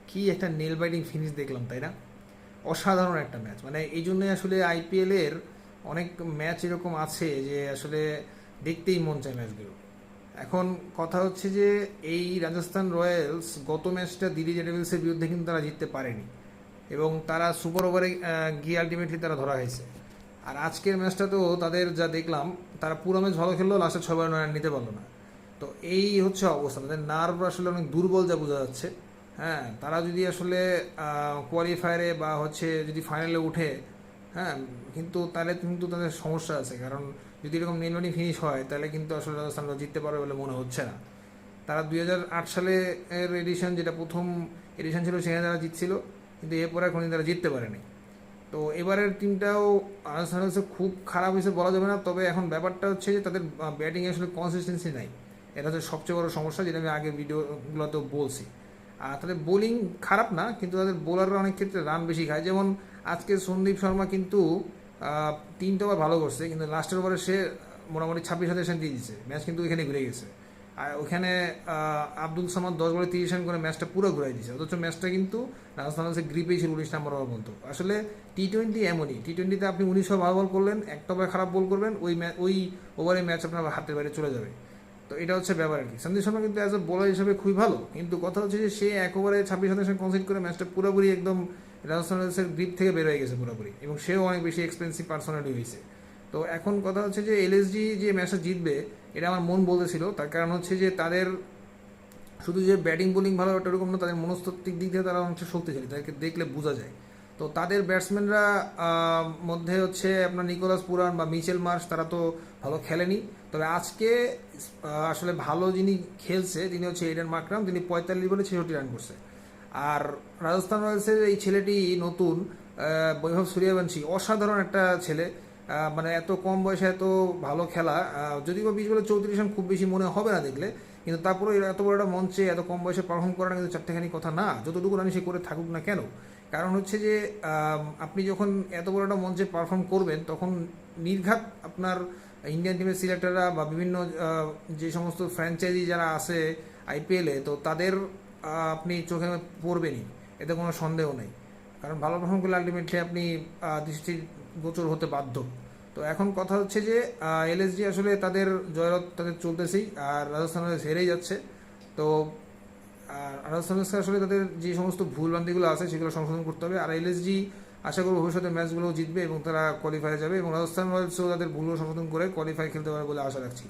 কি একটা nail biting finish দেখলাম, তাই না? অসাধারণ একটা ম্যাচ, মানে এই জন্যই আসলে আইপিএল এর অনেক ম্যাচ এরকম আছে যে আসলে দেখতেই মন চায় ম্যাচগুলো। এখন কথা হচ্ছে যে এই রাজস্থান রয়্যালস গত ম্যাচটা দিল্লি ডেভিলসের বিরুদ্ধে কিন্তু তারা জিততে পারেনি, এবং তারা সুপার ওভারে গিয়ে আলটিমেটলি তারা ধরা হয়েছে। আর আজকের ম্যাচটা তো তাদের যা দেখলাম, তারা পুরো ম্যাচ ভালো খেললো, লাস্টে 6 রান নিতে পারলো না। তো এই হচ্ছে অবস্থা, তাদের নার্ভ আসলে অনেক দুর্বল যা বোঝা যাচ্ছে। হ্যাঁ, তারা যদি আসলে কোয়ালিফায়ারে বা হচ্ছে যদি ফাইনালে উঠে, হ্যাঁ, কিন্তু তাহলে কিন্তু তাদের সমস্যা আছে, কারণ যদি এরকম নির্মাণী ফিনিশ হয় তাহলে কিন্তু আসলে রাজস্থান জিততে পারবে বলে মনে হচ্ছে না। তারা 2008 সালে এর এডিশন, যেটা প্রথম এডিশন ছিল, সেখানে তারা জিতছিল, কিন্তু এরপরে কোনোদিন তারা জিততে পারেনি। তো এবারের টিমটাও রাজস্থান রয়্যালসের খুব খারাপ হয়েছে বলা যাবে না, তবে এখন ব্যাপারটা হচ্ছে যে তাদের ব্যাটিংয়ে আসলে কনসিস্টেন্সি নাই। এটা হচ্ছে সবচেয়ে বড় সমস্যা, যেটা আমি আগের ভিডিওগুলোতেও বলছি। আর তাদের বোলিং খারাপ না, কিন্তু তাদের বোলাররা অনেক ক্ষেত্রে রান বেশি খায়। যেমন আজকে সন্দীপ শর্মা কিন্তু 3টা ওভার ভালো করছে, কিন্তু লাস্টের ওভারে সে মোটামুটি 26 রান দিয়ে দিচ্ছে, ম্যাচ কিন্তু ওইখানে ঘুরে গেছে। আর ওখানে আব্দুল সামাদ 10 বলে 30 রান করে ম্যাচটা পুরো ঘুরাই দিয়েছে, অথচ ম্যাচটা কিন্তু রাজস্থান রয়্যালসের গ্রিপেই ছিল 19 নম্বর ওভার পর্যন্ত। আসলে টি-20 এমনই, টি-20তে আপনি 19 ভালো বল করলেন, একটা ওভার খারাপ বল করবেন, ওই ওভারে ম্যাচ আপনার হাতের বাইরে চলে যাবে। তো এটা হচ্ছে ব্যাপার আর কি। সন্দীপ শর্মা কিন্তু অ্যাজ এ বোলার হিসেবে খুবই ভালো, কিন্তু কথা হচ্ছে যে সে এক ওভারে 26 রান কনসিড করে ম্যাচটা পুরোপুরি একদম রাজস্থান রয়্যালসের গ্রিপ থেকে বের হয়ে গেছে পুরোপুরি, এবং সেও অনেক বেশি এক্সপেন্সিভ পার্সোনালিটি হয়েছে। তো এখন কথা হচ্ছে যে এলএসজি যে ম্যাচটা জিতবে, এটা আমার মন বলতেছিল। তার কারণ হচ্ছে যে তাদের শুধু যে ব্যাটিং বোলিং ভালো ওটা এরকম না, তাদের মনস্তাত্ত্বিক দিক থেকে তারা অনেকটা শক্তিশালী, তাদেরকে দেখলে বোঝা যায়। তো তাদের ব্যাটসম্যানরা মধ্যে হচ্ছে আপনার নিকোলাস পুরান বা মিচেল মার্শ, তারা তো ভালো খেলেনি। তবে আজকে আসলে ভালো যিনি খেলছে তিনি হচ্ছে এডেন মাকরাম, তিনি 45 বলে 66 রান করছে। আর রাজস্থান রয়্যালসের এই ছেলেটি নতুন, বৈভব সূর্যবংশী, অসাধারণ একটা ছেলে। মানে এত কম বয়সে এত ভালো খেলা, যদিও বা 20 বলে 34 রান খুব বেশি মনে হবে না দেখলে, কিন্তু তারপরে এত বড় একটা মঞ্চে এত কম বয়সে পারফর্ম করাটা কিন্তু চারটেখানি কথা না, যতটুকু রানি সে করে থাকুক না কেন। কারণ হচ্ছে যে আপনি যখন এত বড় একটা মঞ্চে পারফর্ম করবেন, তখন নির্ঘাত আপনার ইন্ডিয়ান টিমের সিলেক্টররা বা বিভিন্ন যে সমস্ত ফ্র্যাঞ্চাইজি যারা আছে আইপিএলে, তো তাদের আপনি চোখে পড়বেনই, এতে কোনো সন্দেহ নেই। কারণ ভালো পারফর্ম করলে আলটিমেটলি আপনি দৃষ্টিগোচর হতে বাধ্য। তো এখন কথা হচ্ছে যে এলএসজি আসলে তাদের জয়রথ তাদের চলতেছেই, আর রাজস্থান রয়্যালস হেরেই যাচ্ছে। তো রাজস্থান রয়্যালসকে আসলে তাদের যে সমস্ত ভুলভ্রান্তিগুলো আছে সেগুলো সংশোধন করতে হবে। আর এলএসজি আশা করব ভবিষ্যতে ম্যাচগুলো জিতবে এবং তারা কোয়ালিফাই যাবে, এবং রাজস্থান রয়্যালসও তাদের ভুলগুলো সংশোধন করে কোয়ালিফাই খেলতে পারবে বলে আশা রাখছি।